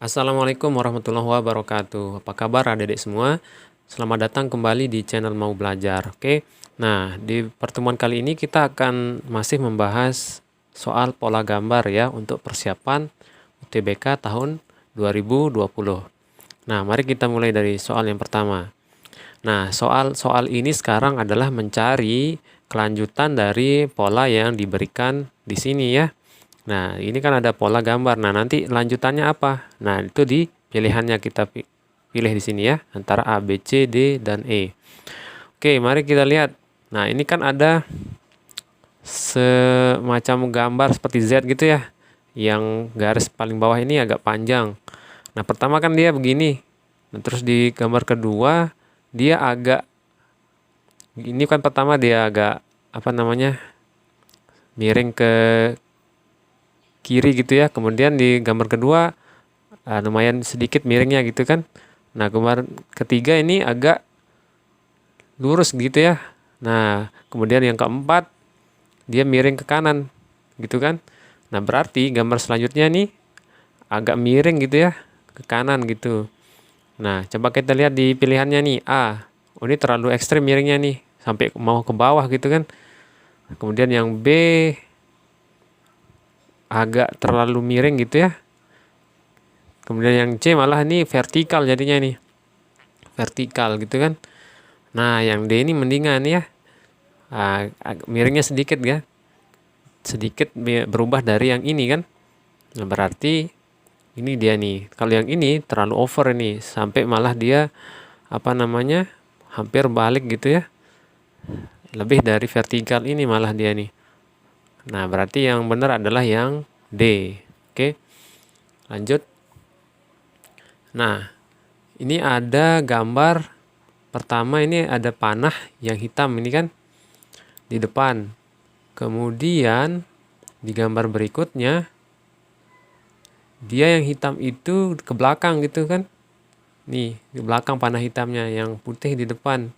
Assalamualaikum warahmatullahi wabarakatuh. Apa kabar adik-adik semua? Selamat datang kembali di channel Mau Belajar. Oke. Nah, di pertemuan kali ini kita akan masih membahas soal pola gambar ya untuk persiapan UTBK tahun 2020. Nah, mari kita mulai dari soal yang pertama. Nah, soal ini sekarang adalah mencari kelanjutan dari pola yang diberikan di sini ya. Nah, ini kan ada pola gambar. Nah, nanti lanjutannya apa? Nah, itu di pilihannya kita pilih di sini ya, antara A, B, C, D, dan E. Oke, mari kita lihat. Nah, ini kan ada semacam gambar seperti Z gitu ya. Yang garis paling bawah ini agak panjang. Nah, pertama kan dia begini. Nah, terus di gambar kedua, dia agak, ini kan pertama dia agak, miring ke kiri gitu ya. Kemudian di gambar kedua lumayan sedikit miringnya gitu kan. Nah, gambar ketiga ini agak lurus gitu ya. Nah, kemudian yang keempat dia miring ke kanan gitu kan. Nah, berarti gambar selanjutnya nih agak miring gitu ya ke kanan gitu. Nah, coba kita lihat di pilihannya nih A. Oh, ini terlalu ekstrim miringnya nih sampai mau ke bawah gitu kan. Kemudian yang B agak terlalu miring gitu ya. Kemudian yang C malah ini vertikal jadinya nih. Vertikal gitu kan. Nah, yang D ini mendingan ya. Miringnya sedikit ya. Sedikit berubah dari yang ini kan. Nah, berarti ini dia nih. Kalau yang ini terlalu over ini sampai malah dia hampir balik gitu ya. Lebih dari vertikal ini malah dia nih. Nah, berarti yang benar adalah yang D. Oke. Lanjut. Nah, ini ada gambar pertama, ini ada panah yang hitam ini kan di depan. Kemudian di gambar berikutnya dia yang hitam itu ke belakang gitu kan. Nih, di belakang panah hitamnya, yang putih di depan.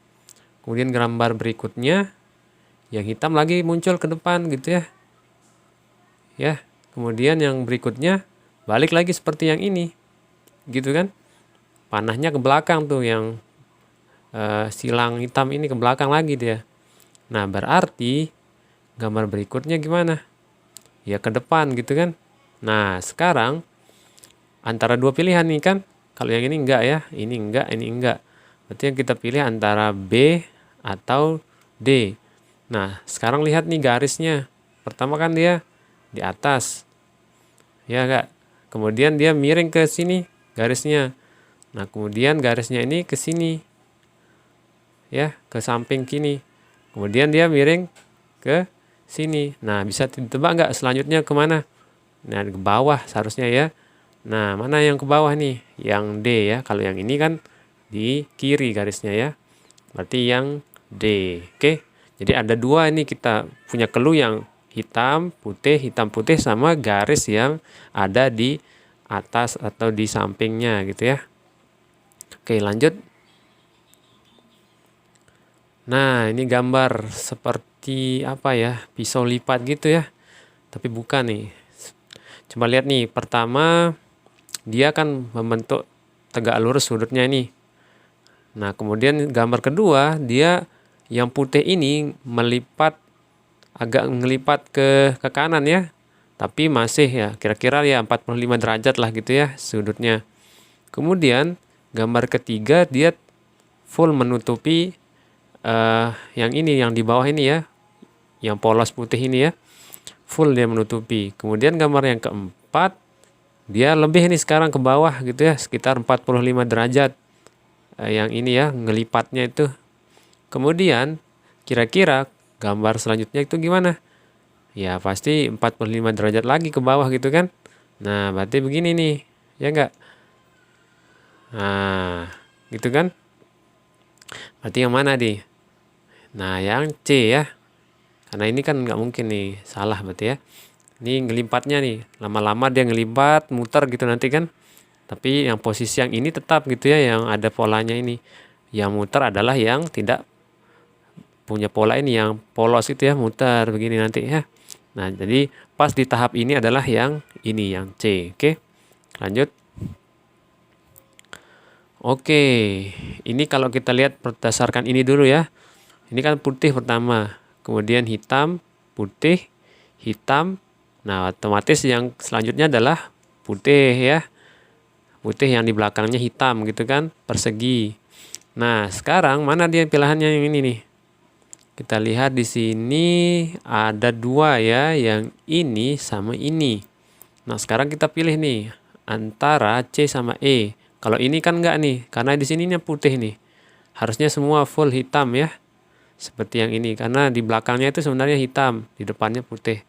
Kemudian gambar berikutnya yang hitam lagi muncul ke depan gitu ya. Ya, kemudian yang berikutnya balik lagi seperti yang ini. Gitu kan. Panahnya ke belakang tuh, yang silang hitam ini ke belakang lagi dia. Nah, berarti gambar berikutnya gimana? Ya ke depan gitu kan. Nah, sekarang antara dua pilihan nih kan. Kalau yang ini enggak ya, ini enggak, ini enggak. Berarti yang kita pilih antara B atau D. Nah, sekarang lihat nih garisnya. Pertama kan dia di atas. Ya enggak? Kemudian dia miring ke sini garisnya. Nah, kemudian garisnya ini ke sini. Ya, ke samping kini. Kemudian dia miring ke sini. Nah, bisa ditebak nggak selanjutnya kemana? Nah, ke bawah seharusnya ya. Nah, mana yang ke bawah nih? Yang D ya. Kalau yang ini kan di kiri garisnya ya. Berarti yang D. Oke. Jadi ada dua ini, kita punya clue yang hitam putih sama garis yang ada di atas atau di sampingnya gitu ya. Oke, lanjut. Nah, ini gambar seperti apa ya? Pisau lipat gitu ya. Tapi bukan nih. Coba lihat nih, pertama dia kan membentuk tegak lurus sudutnya ini. Nah, kemudian gambar kedua, dia yang putih ini agak ngelipat ke kanan ya. Tapi masih ya, kira-kira ya 45 derajat lah gitu ya sudutnya. Kemudian gambar ketiga dia full menutupi yang ini, yang di bawah ini ya. Yang polos putih ini ya. Full dia menutupi. Kemudian gambar yang keempat, dia lebih ini sekarang ke bawah gitu ya, sekitar 45 derajat. Yang ini ya, ngelipatnya itu. Kemudian kira-kira gambar selanjutnya itu gimana? Ya pasti 45 derajat lagi ke bawah gitu kan. Nah, berarti begini nih. Ya enggak? Nah, gitu kan. Berarti yang mana nih? Nah, yang C ya. Karena ini kan nggak mungkin nih, salah berarti ya. Ini ngelipatnya nih. Lama-lama dia ngelipat, muter gitu nanti kan. Tapi yang posisi yang ini tetap gitu ya, yang ada polanya ini. Yang muter adalah yang tidak punya pola ini, yang polos itu ya, muter begini nanti ya. Nah, jadi pas di tahap ini adalah yang ini, yang C. Oke, lanjut. Oke, ini kalau kita lihat berdasarkan ini dulu ya. Ini kan putih pertama, kemudian hitam, putih, hitam. Nah, otomatis yang selanjutnya adalah putih ya. Putih yang di belakangnya hitam gitu kan, persegi. Nah, sekarang mana dia pilihannya yang ini nih? Kita lihat di sini ada dua ya, yang ini sama ini. Nah, sekarang kita pilih nih antara C sama E. Kalau ini kan enggak nih, karena di sininya putih nih. Harusnya semua full hitam ya. Seperti yang ini, karena di belakangnya itu sebenarnya hitam, di depannya putih.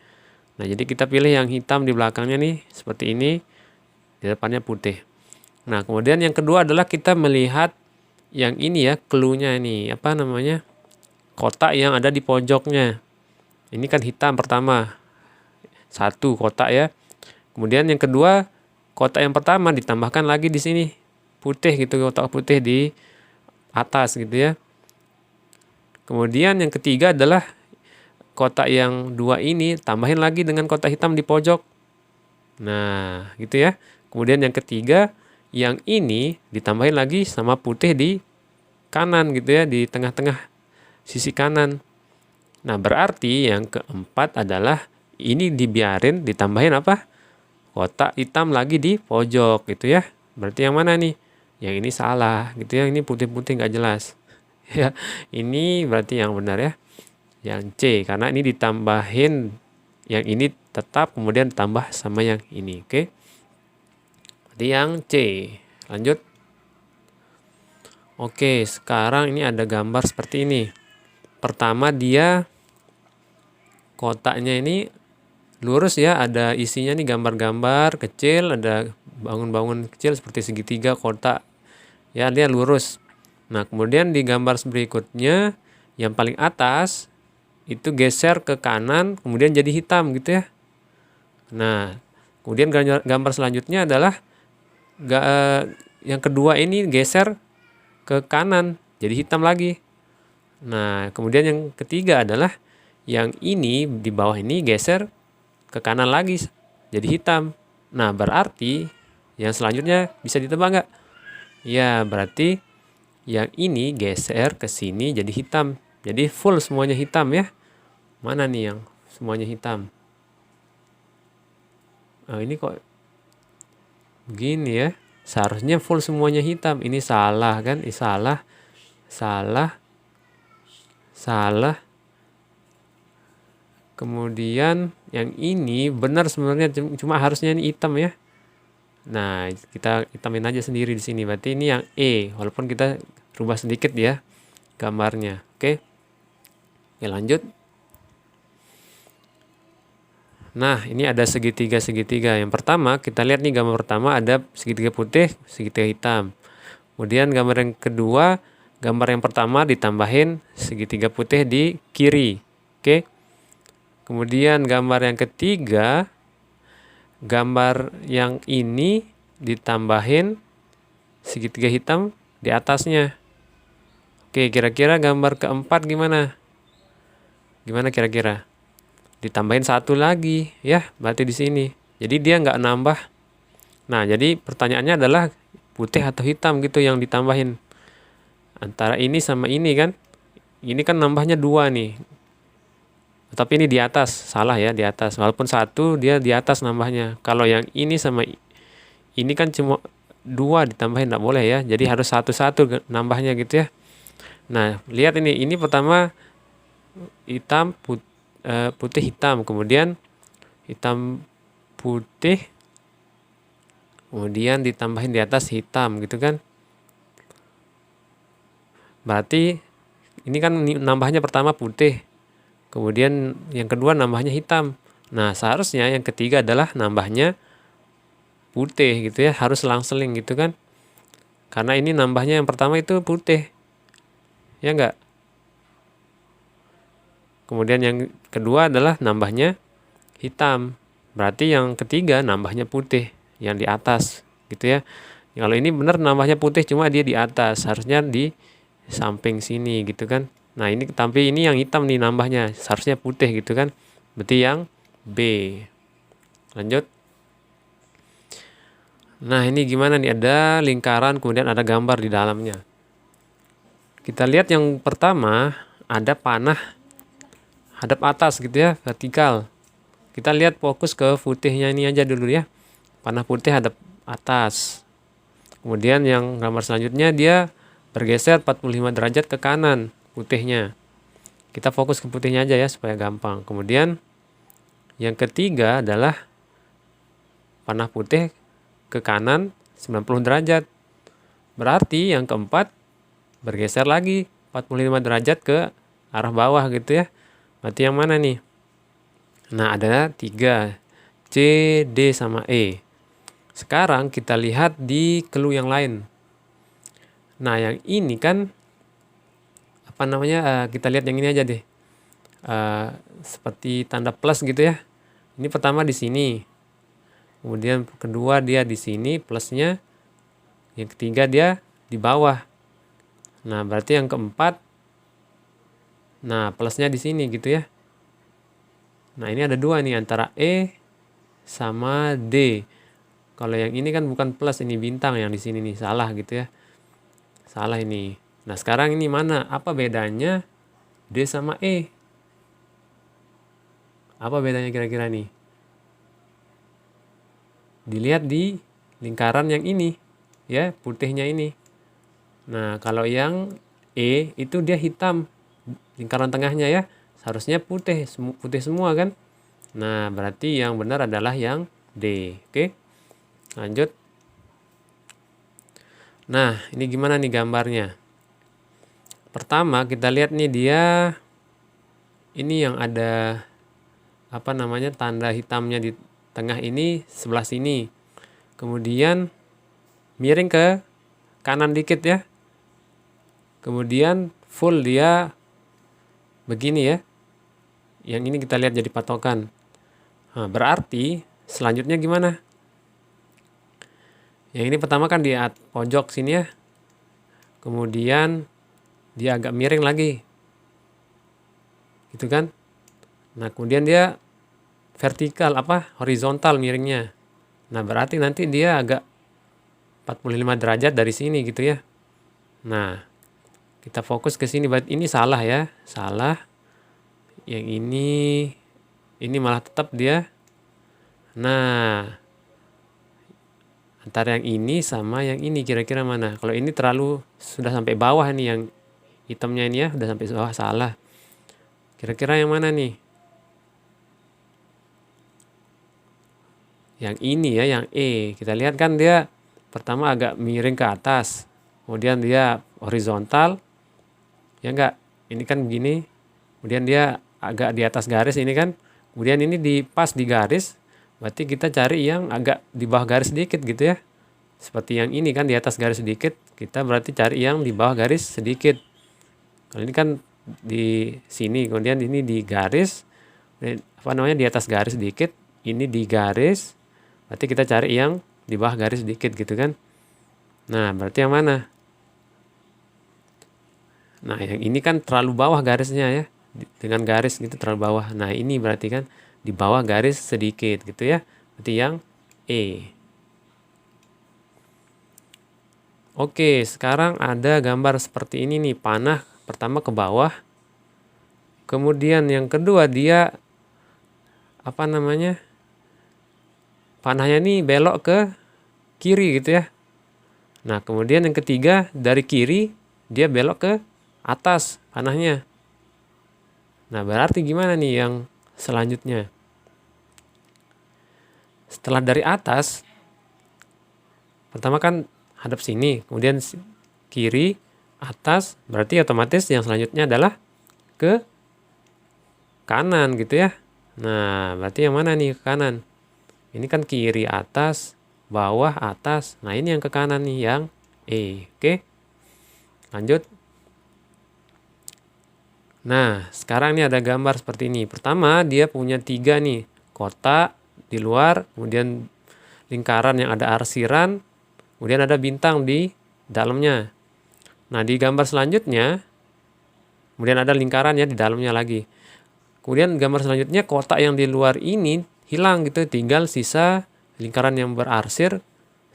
Nah, jadi kita pilih yang hitam di belakangnya nih, seperti ini, di depannya putih. Nah, kemudian yang kedua adalah kita melihat yang ini ya, clue-nya ini, apa namanya? Kotak yang ada di pojoknya. Ini kan hitam pertama. Satu kotak ya. Kemudian yang kedua, kotak yang pertama ditambahkan lagi di sini. Putih gitu, kotak putih di atas gitu ya. Kemudian yang ketiga adalah kotak yang dua ini tambahin lagi dengan kotak hitam di pojok. Nah, gitu ya. Kemudian yang ketiga, yang ini ditambahin lagi sama putih di kanan gitu ya, di tengah-tengah sisi kanan. Nah, berarti yang keempat adalah ini dibiarin ditambahin apa? Kotak hitam lagi di pojok gitu ya. Berarti yang mana nih? Yang ini salah gitu ya, ini putih-putih nggak jelas. Ya, ini berarti yang benar ya. Yang C, karena ini ditambahin yang ini tetap kemudian tambah sama yang ini, oke? Berarti yang C. Lanjut. Oke, sekarang ini ada gambar seperti ini. Pertama dia kotaknya ini lurus ya, ada isinya nih gambar-gambar kecil, ada bangun-bangun kecil seperti segitiga kotak. Ya, dia lurus. Nah, kemudian di gambar berikutnya yang paling atas itu geser ke kanan, kemudian jadi hitam gitu ya. Nah, kemudian gambar selanjutnya adalah yang kedua ini geser ke kanan, jadi hitam lagi. Nah, kemudian yang ketiga adalah yang ini di bawah ini geser ke kanan lagi, jadi hitam. Nah, berarti yang selanjutnya bisa ditebak nggak? Ya, berarti yang ini geser ke sini jadi hitam. Jadi full semuanya hitam ya. Mana nih yang semuanya hitam? Nah, ini kok begini ya. Seharusnya full semuanya hitam. Ini salah kan? Ini salah. Salah. Salah. Kemudian yang ini benar sebenarnya, cuma harusnya ini hitam ya. Nah, kita hitamin aja sendiri di sini. Berarti ini yang E, walaupun kita rubah sedikit ya gambarnya. Oke. Oke, lanjut. Nah, ini ada segitiga-segitiga. Yang pertama, kita lihat nih gambar pertama ada segitiga putih, segitiga hitam. Kemudian gambar yang kedua, gambar yang pertama ditambahin segitiga putih di kiri. Oke. Kemudian gambar yang ketiga, gambar yang ini ditambahin segitiga hitam di atasnya. Oke, kira-kira gambar keempat gimana? Gimana kira-kira? Ditambahin satu lagi ya, berarti di sini. Jadi dia nggak nambah. Nah, jadi pertanyaannya adalah putih atau hitam gitu yang ditambahin. Antara ini sama ini kan. Ini kan nambahnya dua nih. Tapi ini di atas, salah ya, di atas. Walaupun satu dia di atas nambahnya. Kalau yang ini sama ini kan cuma dua ditambahin, nggak boleh ya. Jadi harus satu-satu nambahnya gitu ya. Nah, lihat ini pertama hitam putih hitam, kemudian hitam putih, kemudian ditambahin di atas hitam gitu kan. Berarti ini kan nambahnya pertama putih, kemudian yang kedua nambahnya hitam. Nah, seharusnya yang ketiga adalah nambahnya putih gitu ya, harus selang-seling gitu kan. Karena ini nambahnya yang pertama itu putih. Ya enggak? Kemudian yang kedua adalah nambahnya hitam. Berarti yang ketiga nambahnya putih yang di atas gitu ya. Kalau ini benar nambahnya putih cuma dia di atas, harusnya di samping sini gitu kan. Nah, ini tapi ini yang hitam nih nambahnya, seharusnya putih gitu kan. Berarti yang B. Lanjut. Nah, ini gimana nih? Ada lingkaran, kemudian ada gambar di dalamnya. Kita lihat yang pertama, ada panah hadap atas gitu ya, vertikal. Kita lihat fokus ke putihnya ini aja dulu ya. Panah putih hadap atas. Kemudian yang gambar selanjutnya dia bergeser 45 derajat ke kanan putihnya. Kita fokus ke putihnya aja ya supaya gampang. Kemudian yang ketiga adalah panah putih ke kanan 90 derajat. Berarti yang keempat bergeser lagi 45 derajat ke arah bawah gitu ya. Berarti yang mana nih? Nah, ada 3. C, D, sama E. Sekarang kita lihat di clue yang lain. Nah, yang ini kan apa namanya? Kita lihat yang ini aja deh. Seperti tanda plus gitu ya. Ini pertama di sini. Kemudian kedua dia di sini plusnya. Yang ketiga dia di bawah. Nah, berarti yang keempat. Nah, plusnya di sini gitu ya. Nah, ini ada 2 nih antara E sama D. Kalau yang ini kan bukan plus, ini bintang yang di sini nih, salah gitu ya. Salah ini. Nah, sekarang ini mana? Apa bedanya D sama E? Apa bedanya kira-kira nih? Dilihat di lingkaran yang ini, ya, putihnya ini. Nah, kalau yang E itu dia hitam, lingkaran tengahnya ya, seharusnya putih, putih semua kan? Nah, berarti yang benar adalah yang D. Oke, lanjut. Nah, ini gimana nih gambarnya? Pertama kita lihat nih dia, ini yang ada apa namanya tanda hitamnya di tengah ini sebelah sini. Kemudian miring ke kanan dikit ya. Kemudian full dia begini ya. Yang ini kita lihat jadi patokan. Nah, berarti selanjutnya gimana? Yang ini pertama kan di pojok sini ya. Kemudian dia agak miring lagi. Gitu kan? Nah, kemudian dia vertikal horizontal miringnya. Nah, berarti nanti dia agak 45 derajat dari sini gitu ya. Nah, kita fokus ke sini. Berarti ini salah ya. Salah. Yang ini malah tetap dia. Nah, antara yang ini sama yang ini kira-kira mana? Kalau ini terlalu sudah sampai bawah nih, yang hitamnya ini ya, sudah sampai bawah, salah. Kira-kira yang mana nih? Yang ini ya, yang E. Kita lihat kan dia pertama agak miring ke atas. Kemudian dia horizontal. Ya enggak? Ini kan begini. Kemudian dia agak di atas garis ini kan. Kemudian ini pas di garis. Berarti kita cari yang agak di bawah garis sedikit gitu ya. Seperti yang ini kan di atas garis sedikit. Kita berarti cari yang di bawah garis sedikit. Kalau ini kan di sini. Kemudian ini di garis. Di atas garis sedikit. Ini di garis. Berarti kita cari yang di bawah garis sedikit gitu kan. Nah, berarti yang mana? Nah, yang ini kan terlalu bawah garisnya ya. Dengan garis gitu terlalu bawah. Nah, ini berarti kan di bawah garis sedikit gitu ya. Berarti yang E. Oke, sekarang ada gambar seperti ini nih. Panah pertama ke bawah. Kemudian yang kedua dia panahnya nih belok ke kiri gitu ya. Nah, kemudian yang ketiga dari kiri dia belok ke atas panahnya. Nah, berarti gimana nih yang selanjutnya? Setelah dari atas, pertama kan hadap sini, kemudian kiri, atas, berarti otomatis yang selanjutnya adalah ke kanan gitu ya. Nah, berarti yang mana nih ke kanan? Ini kan kiri atas, bawah atas. Nah, ini yang ke kanan nih, yang E. Oke, lanjut. Nah, sekarang ini ada gambar seperti ini. Pertama, dia punya 3 nih. Kotak di luar, kemudian lingkaran yang ada arsiran, kemudian ada bintang di dalamnya. Nah, di gambar selanjutnya, kemudian ada lingkarannya di dalamnya lagi. Kemudian gambar selanjutnya, kotak yang di luar ini hilang gitu. Tinggal sisa lingkaran yang berarsir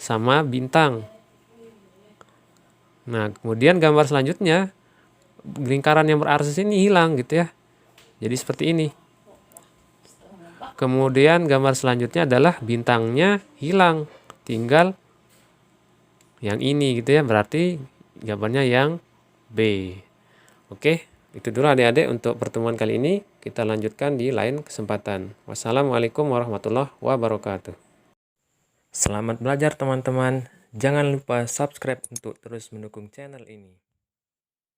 sama bintang. Nah, kemudian gambar selanjutnya, lingkaran yang berakses ini hilang gitu ya. Jadi seperti ini. Kemudian gambar selanjutnya adalah bintangnya hilang, tinggal yang ini gitu ya, berarti gambarnya yang B. Oke, itu dulu adik-adik untuk pertemuan kali ini. Kita lanjutkan di lain kesempatan. Wassalamualaikum warahmatullahi wabarakatuh. Selamat belajar teman-teman. Jangan lupa subscribe untuk terus mendukung channel ini.